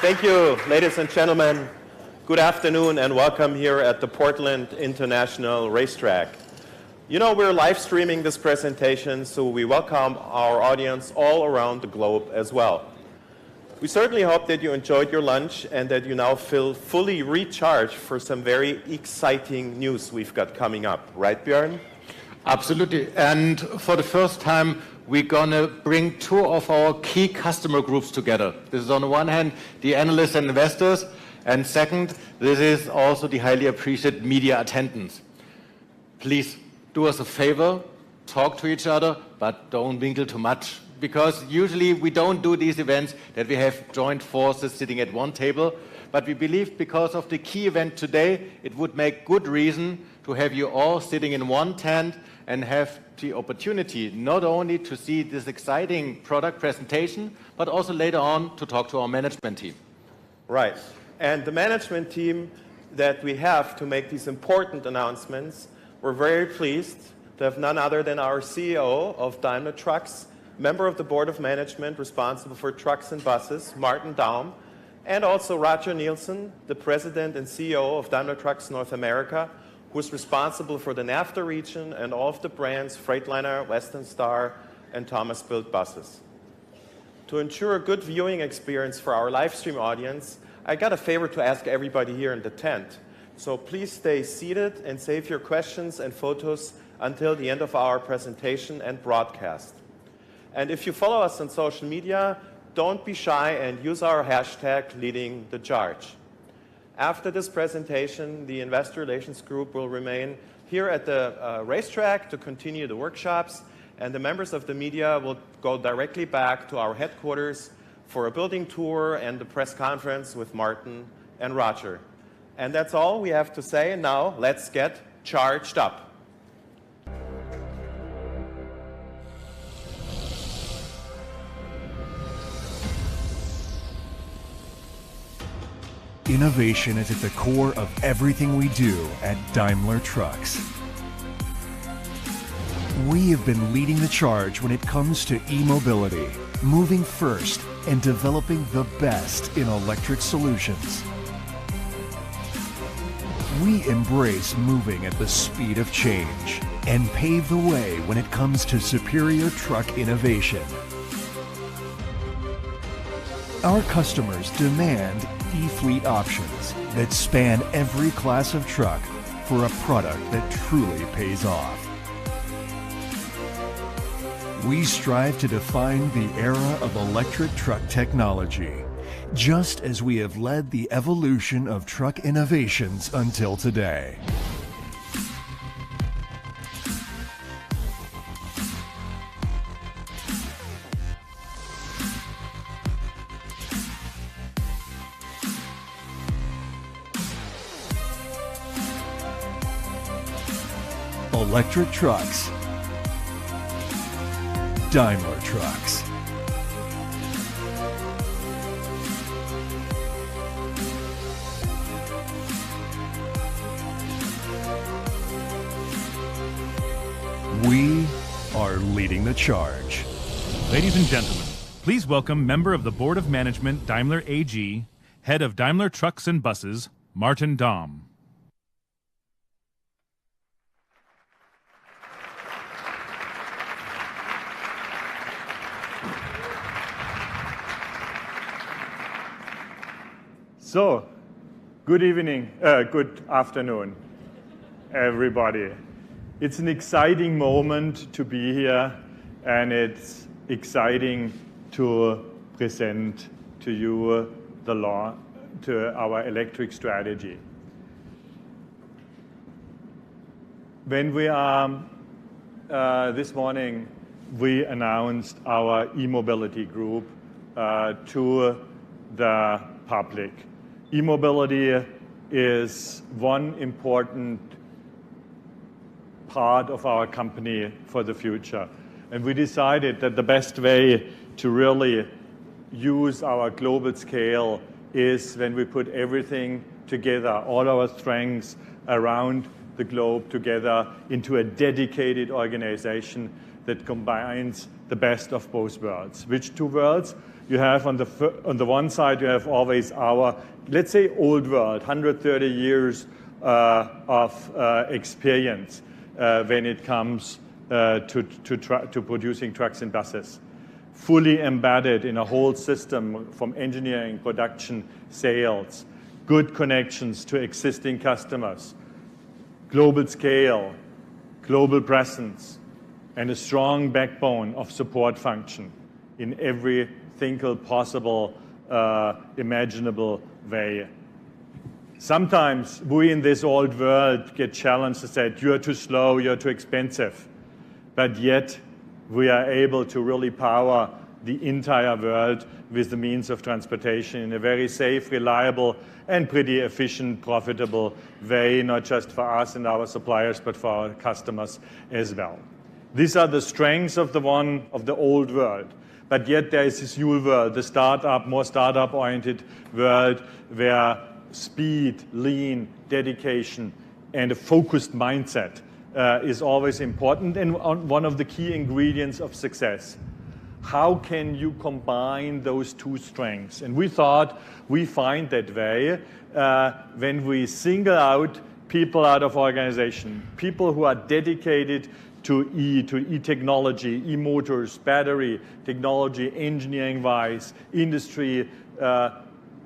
Thank you, ladies and gentlemen. Good afternoon and welcome here at the Portland International Racetrack. You know, we're live streaming this presentation, so we welcome our audience all around the globe as well. We certainly hope that you enjoyed your lunch and that you now feel fully recharged for some very exciting news we've got coming up. Right, Björn? Absolutely. And for the first time, we're going to bring two of our key customer groups together. This is on the one hand, the analysts and investors, and second, this is also the highly appreciated media attendance. Please do us a favor, talk to each other, but don't mingle too much, because usually we don't do these events that we have joint forces sitting at one table, but we believe because of the key event today, it would make good reason to have you all sitting in one tent and have the opportunity not only to see this exciting product presentation, but also later on to talk to our management team. Right. And the management team that we have to make these important announcements, we're very pleased to have none other than our CEO of Daimler Trucks, member of the Board of Management responsible for trucks and buses, Martin Daum, and also Roger Nielsen, the President and CEO of Daimler Trucks North America, who is responsible for the NAFTA region and all of the brands Freightliner, Western Star, and Thomas Built buses. To ensure a good viewing experience for our live stream audience, I got a favor to ask everybody here in the tent. So please stay seated and save your questions and photos until the end of our presentation and broadcast. And if you follow us on social media, don't be shy and use our hashtag leading the charge. After this presentation, the Investor Relations Group will remain here at the racetrack to continue the workshops, and the members of the media will go directly back to our headquarters for a building tour and the press conference with Martin and Roger. And that's all we have to say, and now let's get charged up. Innovation is at the core of everything we do at Daimler Trucks. We have been leading the charge when it comes to e-mobility, moving first and developing the best in electric solutions. We embrace moving at the speed of change and pave the way when it comes to superior truck innovation. Our customers demand e-fleet options that span every class of truck for a product that truly pays off. We strive to define the era of electric truck technology, just as we have led the evolution of truck innovations until today. Electric trucks, Daimler Trucks. We are leading the charge. Ladies and gentlemen, please welcome member of the Board of Management, Daimler AG, head of Daimler Trucks and Buses, Martin Daum. So, good afternoon, everybody. It's an exciting moment to be here, and it's exciting to present to you our electric strategy. When we this morning, we announced our e-mobility group to the public. E-mobility is one important part of our company for the future. And we decided that the best way to really use our global scale is when we put everything together, all our strengths around the globe together into a dedicated organization that combines the best of both worlds. Which two worlds? You have on the one side, you have always our, let's say, old world, 130 years of experience when it comes to producing trucks and buses. Fully embedded in a whole system from engineering, production, sales, good connections to existing customers, global scale, global presence, and a strong backbone of support function in every single possible, imaginable way. Sometimes we in this old world get challenged and said, you're too slow, you're too expensive. But yet we are able to really power the entire world with the means of transportation in a very safe, reliable, and pretty efficient, profitable way, not just for us and our suppliers, but for our customers as well. These are the strengths of the old world. But yet there is this new world, the startup, more startup-oriented world, where speed, lean, dedication, and a focused mindset is always important and one of the key ingredients of success. How can you combine those two strengths? And we thought we find that way when we single out people out of organization, people who are dedicated to e-technology, e-motors, battery technology, engineering-wise, industry,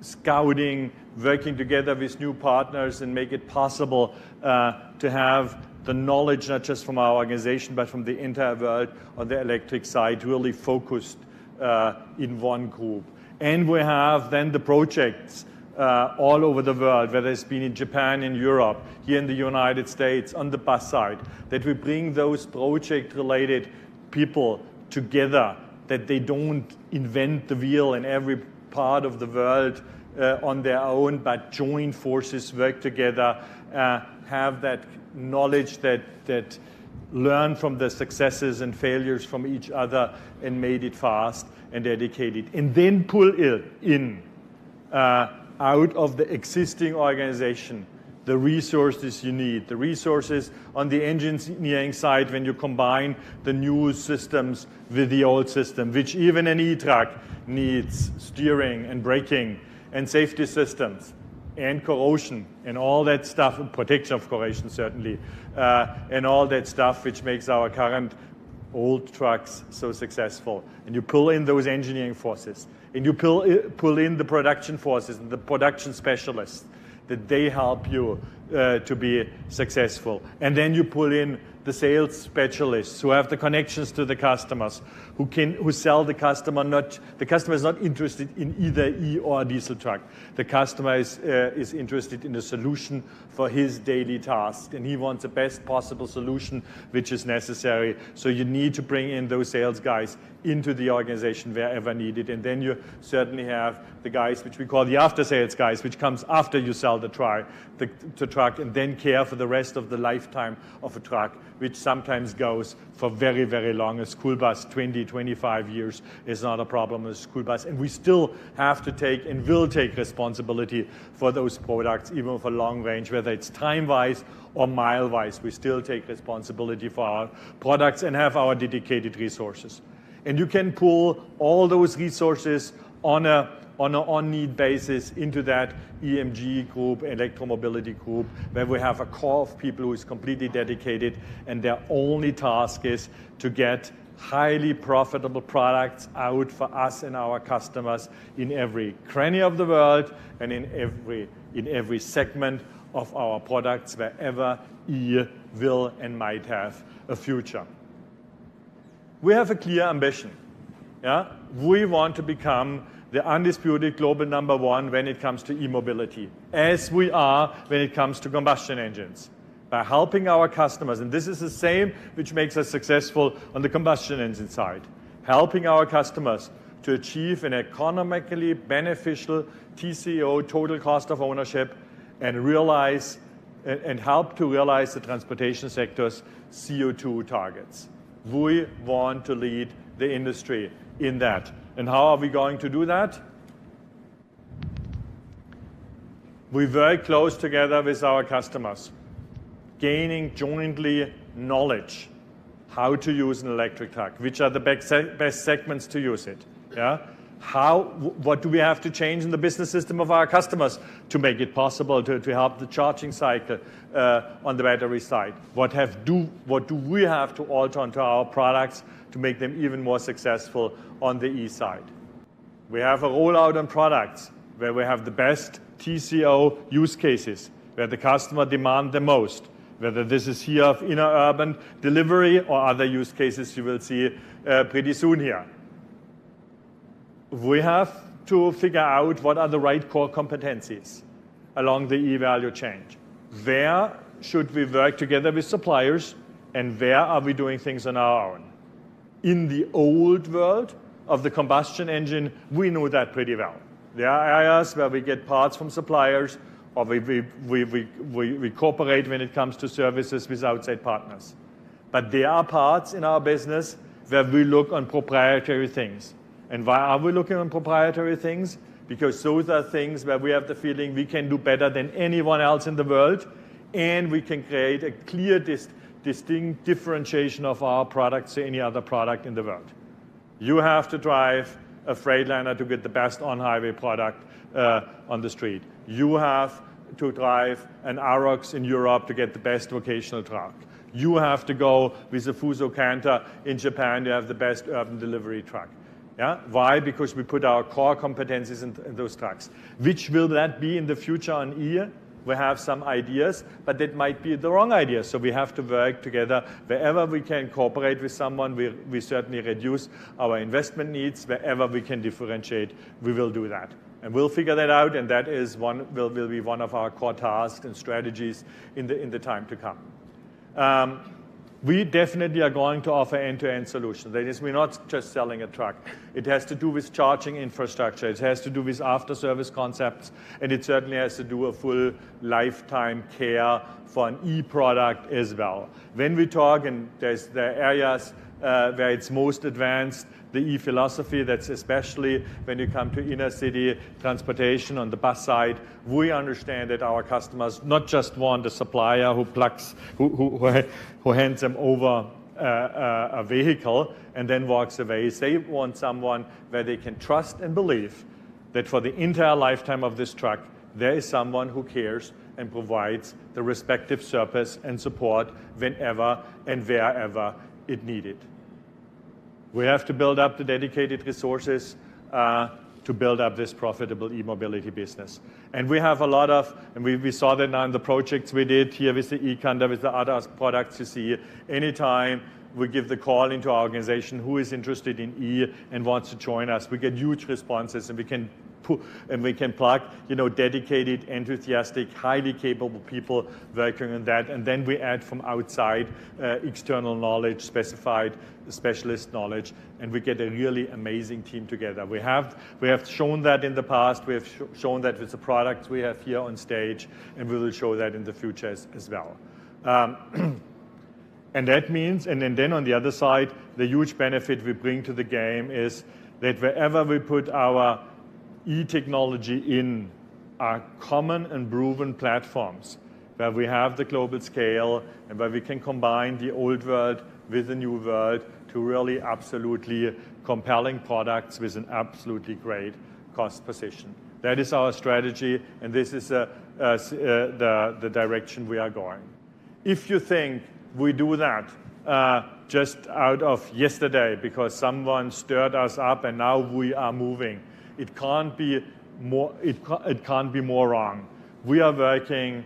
scouting, working together with new partners and make it possible to have the knowledge, not just from our organization, but from the entire world on the electric side, really focused in one group. And we have then the projects all over the world, whether it's been in Japan, in Europe, here in the United States, on the bus side, that we bring those project-related people together, that they don't invent the wheel in every part of the world on their own, but join forces, work together, have that knowledge that learn from the successes and failures from each other and made it fast and dedicated. And then pull it in out of the existing organization the resources you need, the resources on the engineering side when you combine the new systems with the old system, which even an e-truck needs steering and braking and safety systems and corrosion and all that stuff, protection of corrosion certainly, and all that stuff which makes our current old trucks so successful. And you pull in those engineering forces, and you pull in the production forces and the production specialists, that they help you to be successful. And then you pull in the sales specialists who have the connections to the customers, who sell the customer. The customer is not interested in either E or a diesel truck. The customer is interested in a solution for his daily task, and he wants the best possible solution which is necessary. So you need to bring in those sales guys into the organization wherever needed. And then you certainly have the guys which we call the after-sales guys, which comes after you sell the truck, and then care for the rest of the lifetime of a truck, which sometimes goes for very, very long. A school bus, 20, 25 years is not a problem with a school bus. And we still have to take and will take responsibility for those products, even for long range, whether it's time-wise or mile-wise. We still take responsibility for our products and have our dedicated resources. And you can pull all those resources on an on-need basis into that EMG group, electromobility group, where we have a core of people who is completely dedicated, and their only task is to get highly profitable products out for us and our customers in every cranny of the world and in every segment of our products, wherever E will and might have a future. We have a clear ambition. Yeah? We want to become the undisputed global #1 when it comes to e-mobility, as we are when it comes to combustion engines, by helping our customers. And this is the same which makes us successful on the combustion engine side, helping our customers to achieve an economically beneficial TCO, total cost of ownership, and help to realize the transportation sector's CO2 targets. We want to lead the industry in that. And how are we going to do that? We work close together with our customers, gaining jointly knowledge. how to use an electric truck, which are the best segments to use it. Yeah? What do we have to change in the business system of our customers to make it possible to help the charging cycle on the battery side? What do we have to alter onto our products to make them even more successful on the E side? We have a rollout on products where we have the best TCO use cases, where the customer demand the most, whether this is here of inner urban delivery or other use cases you will see pretty soon here. We have to figure out what are the right core competencies along the e-value chain. Where should we work together with suppliers, and where are we doing things on our own? In the old world of the combustion engine, we know that pretty well. There are areas where we get parts from suppliers, or we cooperate when it comes to services with outside partners. But there are parts in our business where we look on proprietary things. And why are we looking on proprietary things? Because those are things where we have the feeling we can do better than anyone else in the world, and we can create a clear, distinct differentiation of our products to any other product in the world. You have to drive a Freightliner to get the best on-highway product on the street. You have to drive an Arox in Europe to get the best vocational truck. You have to go with a Fuso Canter in Japan to have the best urban delivery truck. Yeah? Why? Because we put our core competencies in those trucks. Which will that be in the future on E? We have some ideas, but that might be the wrong idea. So we have to work together. Wherever we can cooperate with someone, we certainly reduce our investment needs. Wherever we can differentiate, we will do that. And we'll figure that out, and that is will be one of our core tasks and strategies in the time to come. We definitely are going to offer end-to-end solutions. That is, we're not just selling a truck. It has to do with charging infrastructure. It has to do with after-service concepts. And it certainly has to do a full lifetime care for an e-product as well. When we talk, and there's the areas where it's most advanced, the e-philosophy, that's especially when you come to inner city transportation on the bus side, we understand that our customers not just want a supplier who hands them over a vehicle and then walks away. They want someone where they can trust and believe that for the entire lifetime of this truck, there is someone who cares and provides the respective service and support whenever and wherever it needed. We have to build up the dedicated resources to build up this profitable e-mobility business. And we have a lot of, and we saw that now in the projects we did here with the eCascadia, with the other products you see. Anytime we give the call into our organization who is interested in E and wants to join us, we get huge responses, and we can plug, dedicated, enthusiastic, highly capable people working on that. And then we add from outside external knowledge, specified specialist knowledge, and we get a really amazing team together. We have shown that in the past. We have shown that with the products we have here on stage, and we will show that in the future as well. And that means, and then on the other side, the huge benefit we bring to the game is that wherever we put our e-technology in are common and proven platforms where we have the global scale and where we can combine the old world with the new world to really absolutely compelling products with an absolutely great cost position. That is our strategy, and this is the direction we are going. If you think we do that just out of yesterday because someone stirred us up and now we are moving, it can't be more wrong. We are working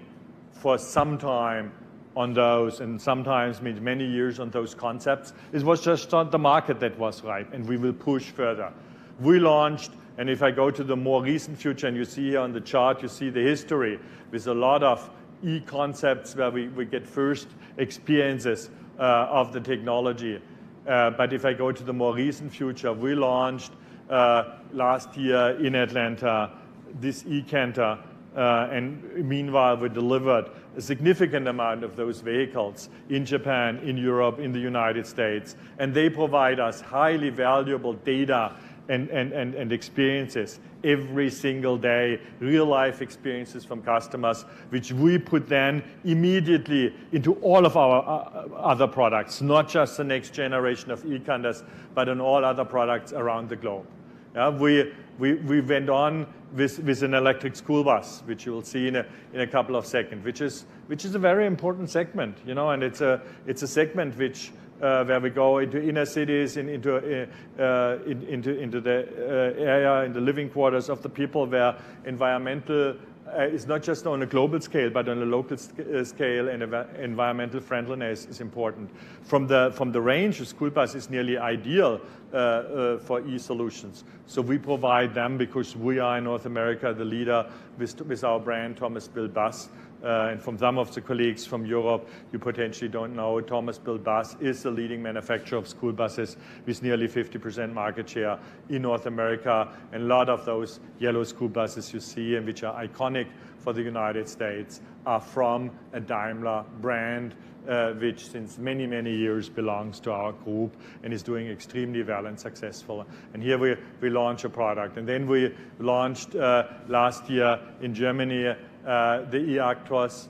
for some time on those, and sometimes means many years on those concepts. It was just not the market that was ripe, and we will push further. We launched, and if I go to the more recent future, and you see here on the chart, you see the history with a lot of e-concepts where we get first experiences of the technology. But if I go to the more recent future, we launched last year in Atlanta this eCanter, and meanwhile we delivered a significant amount of those vehicles in Japan, in Europe, in the United States, and they provide us highly valuable data and experiences every single day, real-life experiences from customers, which we put then immediately into all of our other products, not just the next generation of eCandas, but on all other products around the globe. Yeah, we went on with an electric school bus, which you will see in a couple of seconds, which is a very important segment, you know, and it's a segment which where we go into inner cities, into the area, in the living quarters of the people, where environmental is not just on a global scale, but on a local scale, and environmental friendliness is important. From the range, the school bus is nearly ideal for e-solutions. So we provide them because we are in North America the leader with our brand, Thomas Built Bus. And from some of the colleagues from Europe, you potentially don't know, Thomas Built Bus is the leading manufacturer of school buses with nearly 50% market share in North America. And a lot of those yellow school buses you see, and which are iconic for the United States, are from a Daimler brand, which since many, many years belongs to our group and is doing extremely well and successful. And here we launch a product. And then we launched last year in Germany the eActros,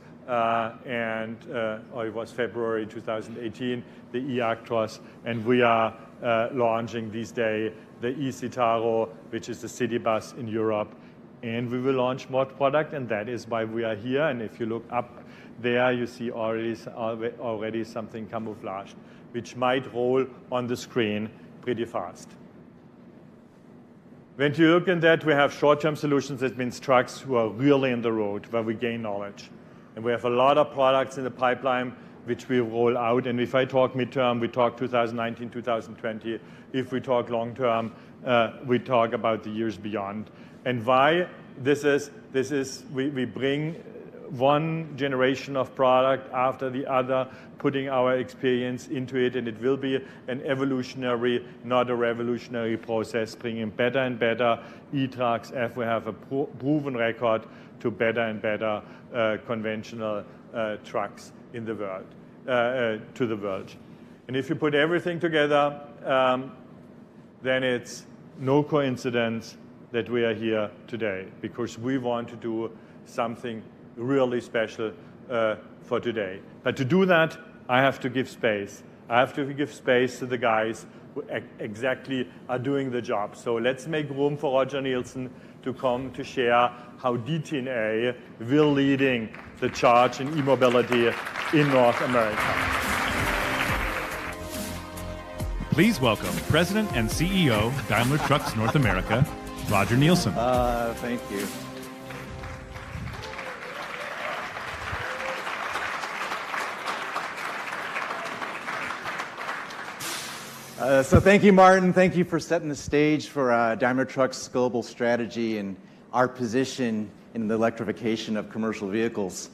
and it was February 2018, the eActros, and we are launching these days the eCitaro, which is the city bus in Europe. And we will launch more product, and that is why we are here. And if you look up there, you see already something camouflaged, which might roll on the screen pretty fast. When you look at that, we have short-term solutions. That means trucks who are really in the road, where we gain knowledge. And we have a lot of products in the pipeline which we roll out. And if I talk midterm, we talk 2019, 2020. If we talk long-term, we talk about the years beyond. And why this is we bring one generation of product after the other, putting our experience into it, and it will be an evolutionary, not a revolutionary process, bringing better and better e-trucks, as we have a proven record to better and better conventional trucks in the world, to the world. And if you put everything together, then it's no coincidence that we are here today, because we want to do something really special for today. But to do that, I have to give space. I have to give space to the guys who exactly are doing the job. So let's make room for Roger Nielsen to come to share how DTNA will leading the charge in e-mobility in North America. Please welcome President and CEO, Daimler Trucks North America, Roger Nielsen. Thank you. So thank you, Martin. Thank you for setting the stage for Daimler Trucks' global strategy and our position in the electrification of commercial vehicles.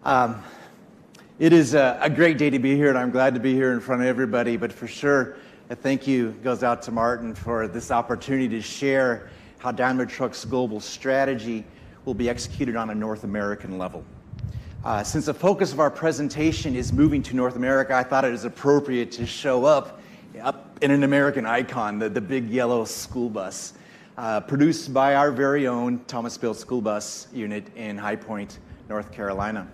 It is a great day to be here, and I'm glad to be here in front of everybody. But for sure, a thank you goes out to Martin for this opportunity to share how Daimler Trucks' global strategy will be executed on a North American level. Since the focus of our presentation is moving to North America, I thought it was appropriate to show up in an American icon, the big yellow school bus, produced by our very own Thomas Built School Bus unit in High Point, North Carolina.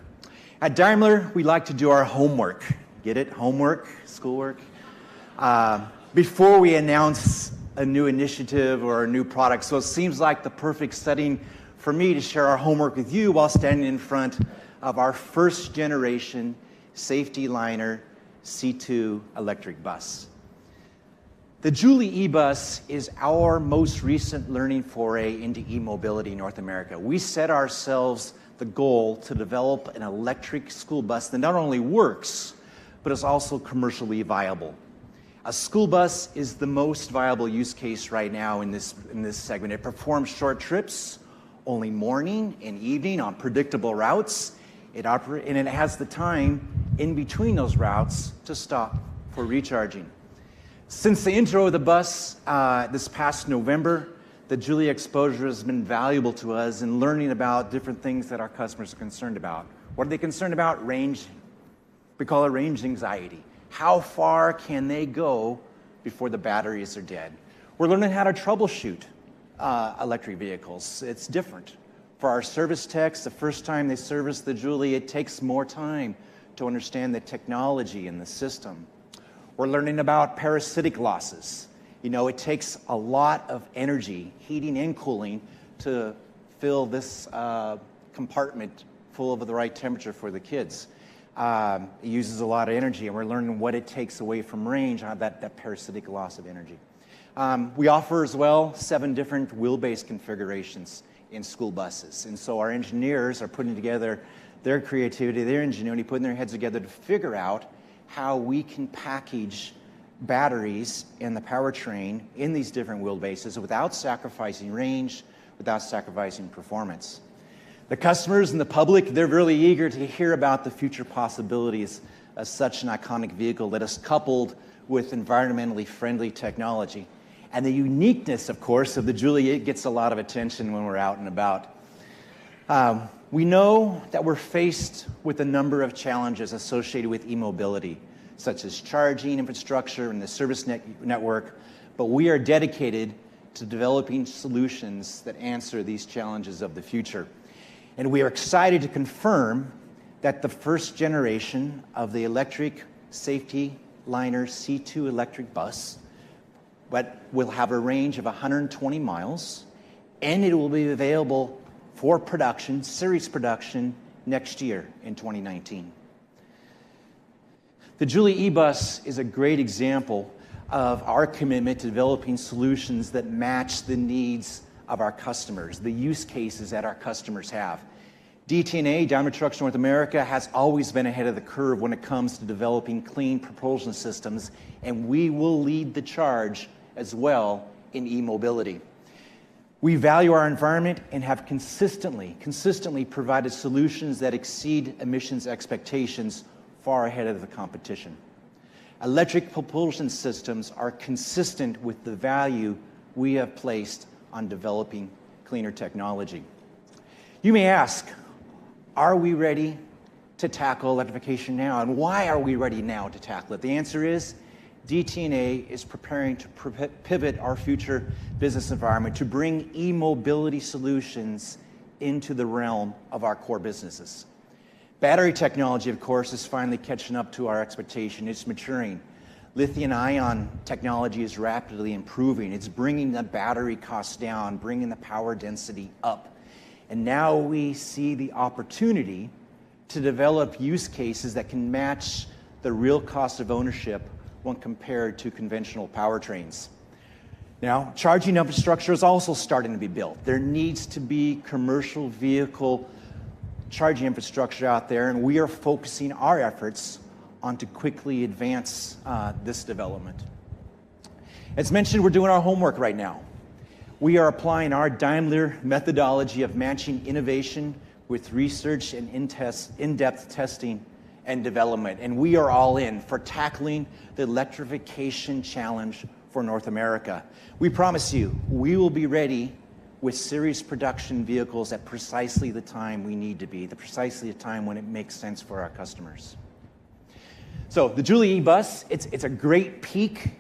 At Daimler, we like to do our homework. Get it? Homework, schoolwork. Before we announce a new initiative or a new product. So it seems like the perfect setting for me to share our homework with you while standing in front of our first generation Freightliner C2 electric bus. The Jouley e-bus is our most recent learning foray into e-mobility in North America. We set ourselves the goal to develop an electric school bus that not only works, but is also commercially viable. A school bus is the most viable use case right now in this segment. It performs short trips, only morning and evening on predictable routes. And it has the time in between those routes to stop for recharging. Since the intro of the bus this past November, the Jouley exposure has been valuable to us in learning about different things that our customers are concerned about. What are they concerned about? Range. We call it range anxiety. How far can they go before the batteries are dead? We're learning how to troubleshoot electric vehicles. It's different. For our service techs, the first time they service the Jouley, it takes more time to understand the technology and the system. We're learning about parasitic losses. You know, it takes a lot of energy, heating and cooling, to fill this compartment full of the right temperature for the kids. It uses a lot of energy, and we're learning what it takes away from range, that parasitic loss of energy. We offer as well 7 different wheelbase configurations in school buses. And so our engineers are putting together their creativity, their ingenuity, putting their heads together to figure out how we can package batteries in the powertrain in these different wheelbases without sacrificing range, without sacrificing performance. The customers and the public, they're really eager to hear about the future possibilities of such an iconic vehicle that is coupled with environmentally friendly technology. And the uniqueness, of course, of the Jouley, it gets a lot of attention when we're out and about. We know that we're faced with a number of challenges associated with e-mobility, such as charging infrastructure and the service network, but we are dedicated to developing solutions that answer these challenges of the future. And we are excited to confirm that the first generation of the electric Freightliner C2 electric bus, but will have a range of 120 miles, and it will be available for production, series production, next year in 2019. The Jouley e-bus is a great example of our commitment to developing solutions that match the needs of our customers, the use cases that our customers have. DTNA, Daimler Trucks North America, has always been ahead of the curve when it comes to developing clean propulsion systems, and we will lead the charge as well in e-mobility. We value our environment and have consistently provided solutions that exceed emissions expectations far ahead of the competition. Electric propulsion systems are consistent with the value we have placed on developing cleaner technology. You may ask, are we ready to tackle electrification now? And why are we ready now to tackle it? The answer is DTNA is preparing to pivot our future business environment to bring e-mobility solutions into the realm of our core businesses. Battery technology, of course, is finally catching up to our expectation. It's maturing. Lithium-ion technology is rapidly improving. It's bringing the battery costs down, bringing the power density up. And now we see the opportunity to develop use cases that can match the real cost of ownership when compared to conventional powertrains. Now, charging infrastructure is also starting to be built. There needs to be commercial vehicle charging infrastructure out there, and we are focusing our efforts on to quickly advance this development. As mentioned, we're doing our homework right now. We are applying our Daimler methodology of matching innovation with research and in-depth testing and development. And we are all in for tackling the electrification challenge for North America. We promise you, we will be ready with series production vehicles at precisely the time we need to be, precisely the time when it makes sense for our customers. So the Jouley e-bus, it's a great peek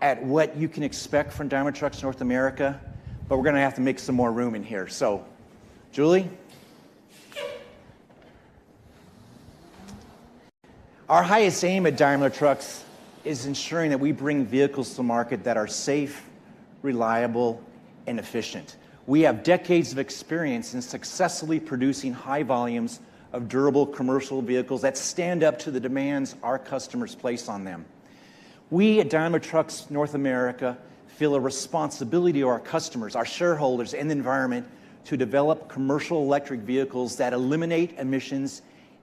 at what you can expect from Daimler Trucks North America, but we're gonna have to make some more room in here. So, Jouley. Our highest aim at Daimler Trucks is ensuring that we bring vehicles to market that are safe, reliable, and efficient. We have decades of experience in successfully producing high volumes of durable commercial vehicles that stand up to the demands our customers place on them. We at Daimler Trucks North America feel a responsibility to our customers, our shareholders, and the environment to develop commercial electric vehicles that eliminate emissions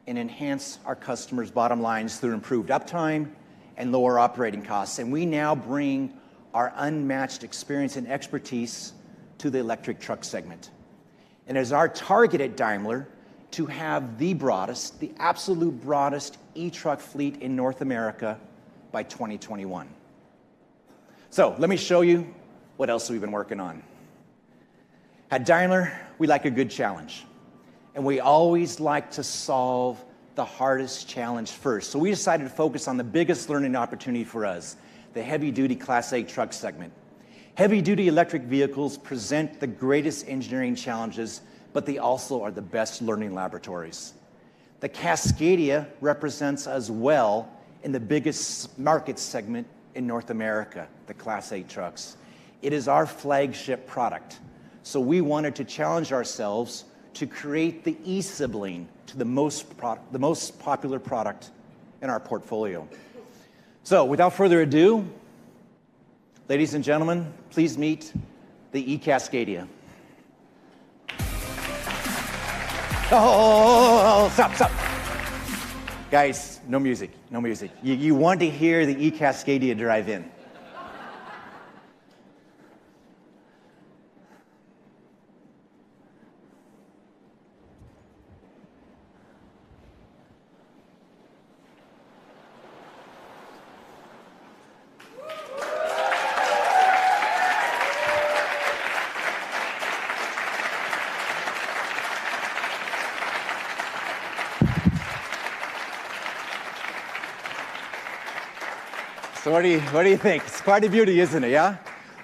and enhance our customers' bottom lines through improved uptime and lower operating costs. And we now bring our unmatched experience and expertise to the electric truck segment. And it is our target at Daimler to have the broadest, the absolute broadest e-truck fleet in North America by 2021. So let me show you what else we've been working on. At Daimler, we like a good challenge, and we always like to solve the hardest challenge first. So we decided to focus on the biggest learning opportunity for us, the heavy-duty Class 8 truck segment. Heavy-duty electric vehicles present the greatest engineering challenges, but they also are the best learning laboratories. The Cascadia represents us well in the biggest market segment in North America, the Class 8 trucks. It is our flagship product, so we wanted to challenge ourselves to create the e-sibling to the most popular product in our portfolio. So without further ado, ladies and gentlemen, please meet the eCascadia. Oh, stop. Guys, no music. You want to hear the eCascadia drive in. So what do you think? It's quite a beauty, isn't it, yeah?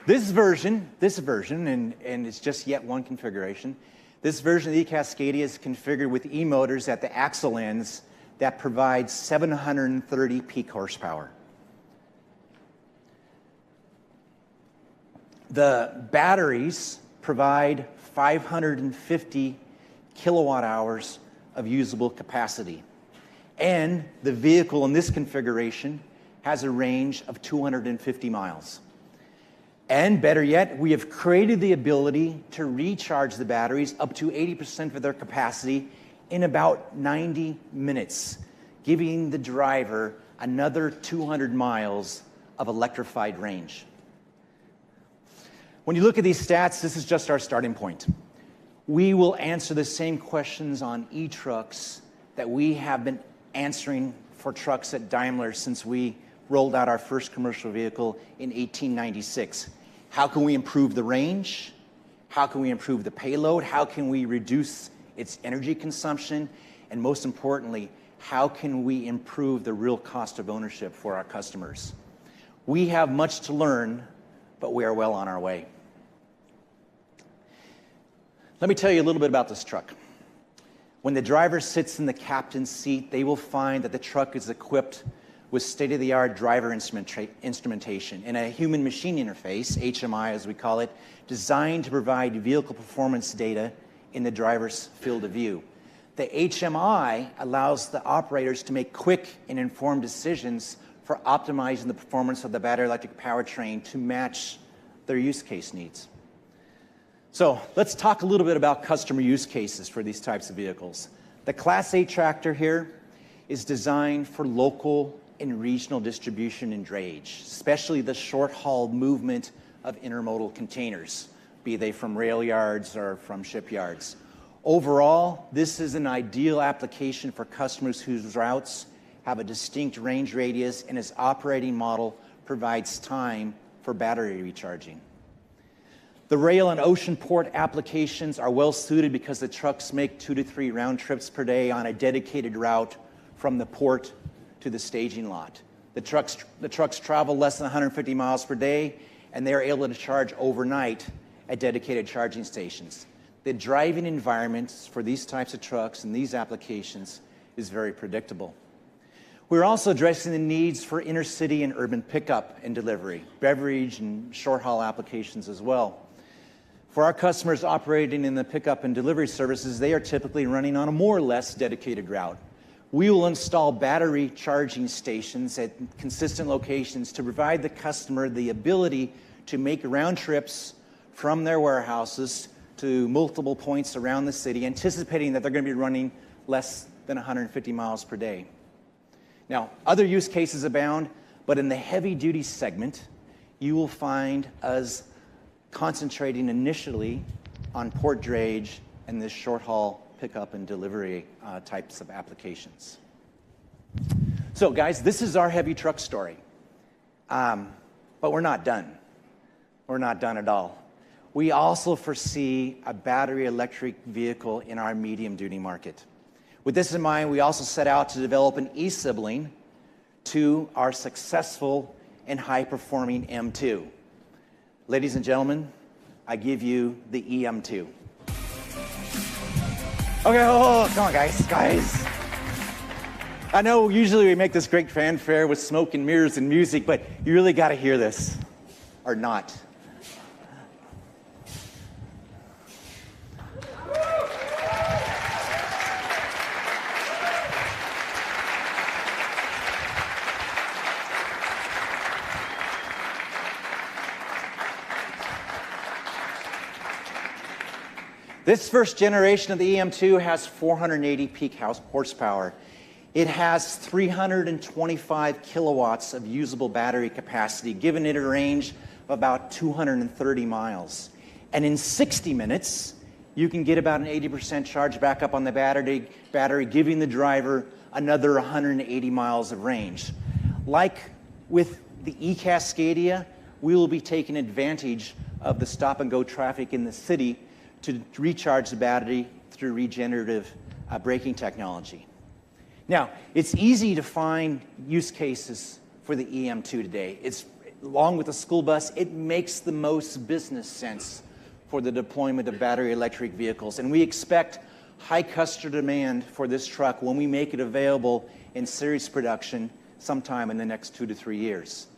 This version, and it's just yet one configuration, this version of the eCascadia is configured with e-motors at the axle ends that provide 730 peak horsepower. The batteries provide 550 kilowatt hours of usable capacity. And the vehicle in this configuration has a range of 250 miles. And better yet, we have created the ability to recharge the batteries up to 80% of their capacity in about 90 minutes, giving the driver another 200 miles of electrified range. When you look at these stats, this is just our starting point. We will answer the same questions on e-trucks that we have been answering for trucks at Daimler since we rolled out our first commercial vehicle in 1896. How can we improve the range? How can we improve the payload? How can we reduce its energy consumption? And most importantly, how can we improve the real cost of ownership for our customers? We have much to learn, but we are well on our way. Let me tell you a little bit about this truck. When the driver sits in the captain's seat, they will find that the truck is equipped with state-of-the-art driver instrumentation and a human-machine interface, HMI as we call it, designed to provide vehicle performance data in the driver's field of view. The HMI allows the operators to make quick and informed decisions for optimizing the performance of the battery electric powertrain to match their use case needs. So let's talk a little bit about customer use cases for these types of vehicles. The Class 8 tractor here is designed for local and regional distribution and drayage, especially the short-haul movement of intermodal containers, be they from rail yards or from shipyards. Overall, this is an ideal application for customers whose routes have a distinct range radius and its operating model provides time for battery recharging. The rail and ocean port applications are well suited because the trucks make 2 to 3 round trips per day on a dedicated route from the port to the staging lot. The trucks travel less than 150 miles per day, and they are able to charge overnight at dedicated charging stations. The driving environments for these types of trucks and these applications is very predictable. We're also addressing the needs for intercity and urban pickup and delivery, beverage and short-haul applications as well. For our customers operating in the pickup and delivery services, they are typically running on a more or less dedicated route. We will install battery charging stations at consistent locations to provide the customer the ability to make round trips from their warehouses to multiple points around the city, anticipating that they're going to be running less than 150 miles per day. Now, other use cases abound, but in the heavy-duty segment, you will find us concentrating initially on port drayage and this short-haul pickup and delivery types of applications. So guys, this is our heavy truck story. But we're not done. We're not done at all. We also foresee a battery electric vehicle in our medium duty market. With this in mind, we also set out to develop an e-sibling to our successful and high performing eM2. Ladies and gentlemen, I give you the eM2. Okay, come on, guys. I know usually we make this great fanfare with smoke and mirrors and music, but you really got to hear this, or not. This first generation of the eM2 has 480 peak horsepower. It has 325 kilowatts of usable battery capacity, giving it a range of about 230 miles. And in 60 minutes, you can get about an 80% charge back up on the battery, giving the driver another 180 miles of range. Like with the eCascadia, we will be taking advantage of the stop-and-go traffic in the city to recharge the battery through regenerative braking technology. Now, it's easy to find use cases for the eM2 today. Along with the school bus, it makes the most business sense for the deployment of battery electric vehicles. And we expect high customer demand for this truck when we make it available in series production sometime in the next 2 to 3 years.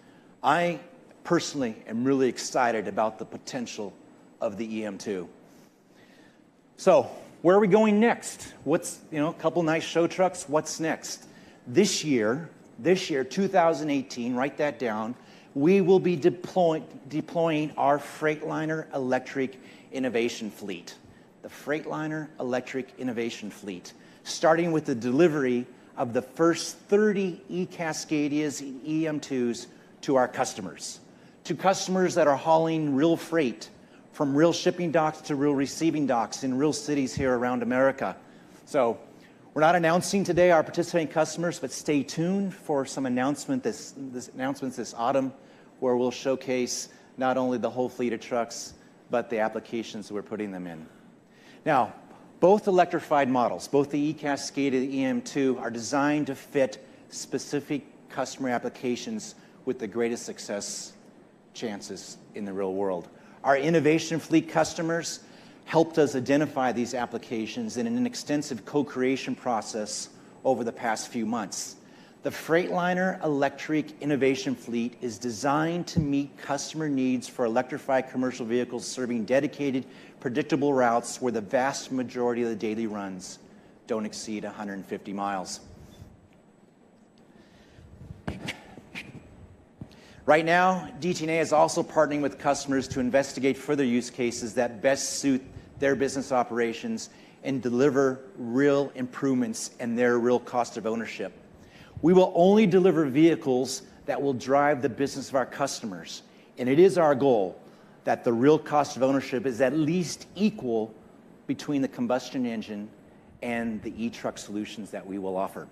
I personally am really excited about the potential of the eM2. So, where are we going next? A couple nice show trucks, what's next? This year, 2018, write that down, we will be deploying our Freightliner electric innovation fleet. The Freightliner electric innovation fleet, starting with the delivery of the first 30 eCascadias and eM2s to our customers. To customers that are hauling real freight, from real shipping docks to real receiving docks in real cities here around America. So we're not announcing today our participating customers, but stay tuned for some announcements this autumn, where we'll showcase not only the whole fleet of trucks, but the applications that we're putting them in. Now, both electrified models, both the eCascadia and the eM2, are designed to fit specific customer applications with the greatest success chances in the real world. Our innovation fleet customers helped us identify these applications in an extensive co-creation process over the past few months. The Freightliner electric innovation fleet is designed to meet customer needs for electrified commercial vehicles serving dedicated, predictable routes where the vast majority of the daily runs don't exceed 150 miles. Right now, DTNA is also partnering with customers to investigate further use cases that best suit their business operations and deliver real improvements in their real cost of ownership. We will only deliver vehicles that will drive the business of our customers, and it is our goal that the real cost of ownership is at least equal between the combustion engine and the e-truck solutions that we will offer.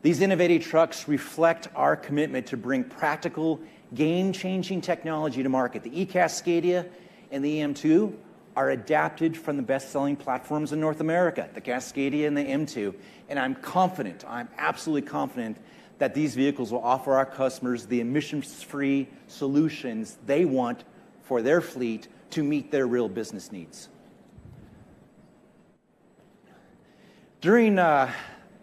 These innovative trucks reflect our commitment to bring practical, game-changing technology to market. The eCascadia and the eM2 are adapted from the best-selling platforms in North America, the Cascadia and the eM2, and I'm absolutely confident that these vehicles will offer our customers the emissions-free solutions they want for their fleet to meet their real business needs. During the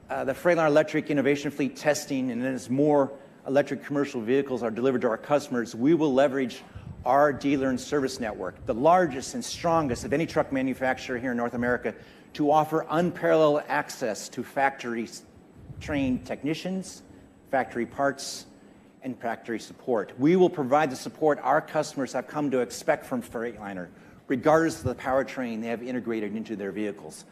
Freightliner electric innovation fleet testing, and as more electric commercial vehicles are delivered to our customers, we will leverage our dealer and service network, the largest and strongest of any truck manufacturer here in North America, to offer unparalleled access to factory-trained technicians, factory parts, and factory support. We will provide the support our customers have come to expect from Freightliner, regardless of the powertrain they have integrated into their vehicles.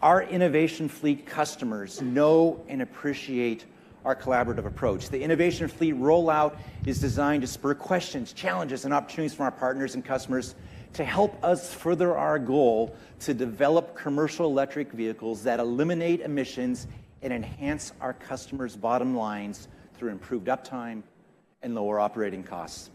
Our innovation fleet customers know and appreciate our collaborative approach. The innovation fleet rollout is designed to spur questions, challenges, and opportunities from our partners and customers to help us further our goal to develop commercial electric vehicles that eliminate emissions and enhance our customers' bottom lines through improved uptime and lower operating costs.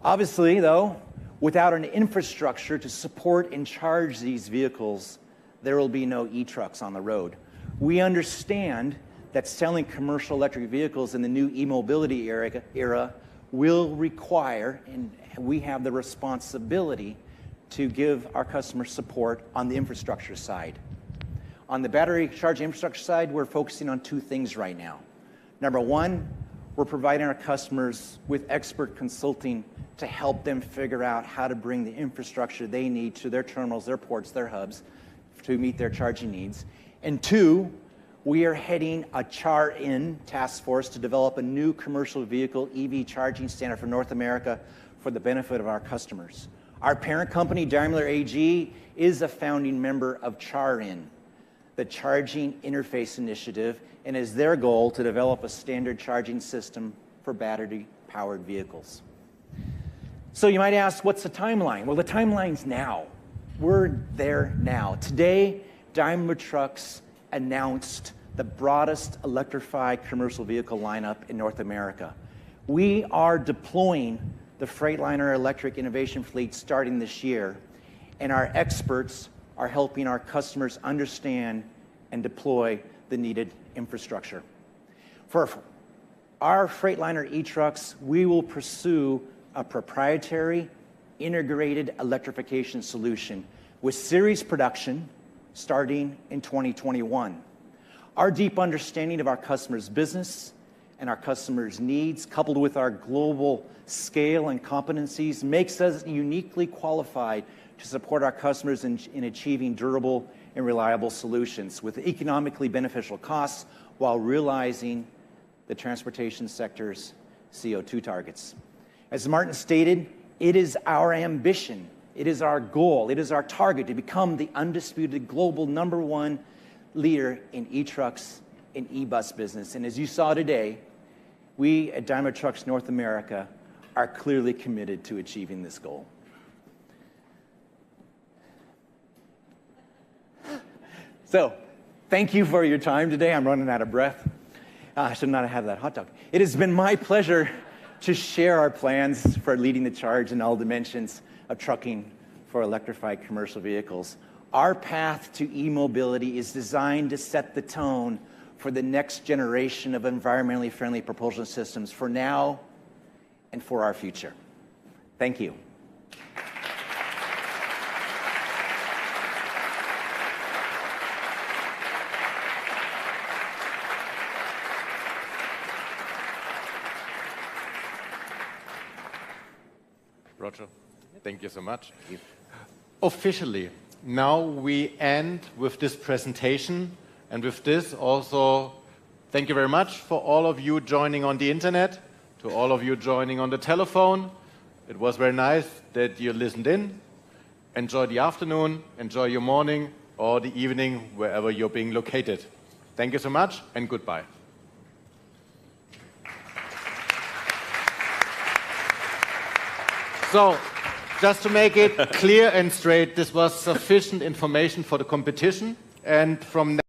Obviously, though, without an infrastructure to support and charge these vehicles, there will be no e-trucks on the road. We understand that selling commercial electric vehicles in the new e-mobility era will require, and we have the responsibility to give our customers support on the infrastructure side. On the battery charging infrastructure side, we're focusing on two things right now. Number one, we're providing our customers with expert consulting to help them figure out how to bring the infrastructure they need to their terminals, their ports, their hubs to meet their charging needs. And two, we are heading a CHAR-in task force to develop a new commercial vehicle EV charging standard for North America for the benefit of our customers. Our parent company, Daimler AG, is a founding member of CHAR-in, the Charging Interface Initiative, and is their goal to develop a standard charging system for battery-powered vehicles. So you might ask, what's the timeline? Well, the timeline's now. We're there now. Today, Daimler Trucks announced the broadest electrified commercial vehicle lineup in North America. We are deploying the Freightliner electric innovation fleet starting this year, and our experts are helping our customers understand and deploy the needed infrastructure. For our Freightliner e-trucks, we will pursue a proprietary integrated electrification solution with series production starting in 2021. Our deep understanding of our customers' business and our customers' needs, coupled with our global scale and competencies, makes us uniquely qualified to support our customers in achieving durable and reliable solutions with economically beneficial costs while realizing the transportation sector's CO2 targets. As Martin stated, it is our ambition, it is our goal, it is our target to become the undisputed global #1 leader in e-trucks and e-bus business. And as you saw today, we at Daimler Trucks North America are clearly committed to achieving this goal. So, thank you for your time today. I'm running out of breath. I should not have had that hot dog. It has been my pleasure to share our plans for leading the charge in all dimensions of trucking for electrified commercial vehicles. Our path to e-mobility is designed to set the tone for the next generation of environmentally friendly propulsion systems for now and for our future. Thank you. Roger, thank you so much. Officially, now we end with this presentation, and with this also, thank you very much for all of you joining on the internet, to all of you joining on the telephone. It was very nice that you listened in. Enjoy the afternoon, enjoy your morning or the evening, wherever you're being located. Thank you so much, and goodbye. So, just to make it clear and straight, this was sufficient information for the competition, and from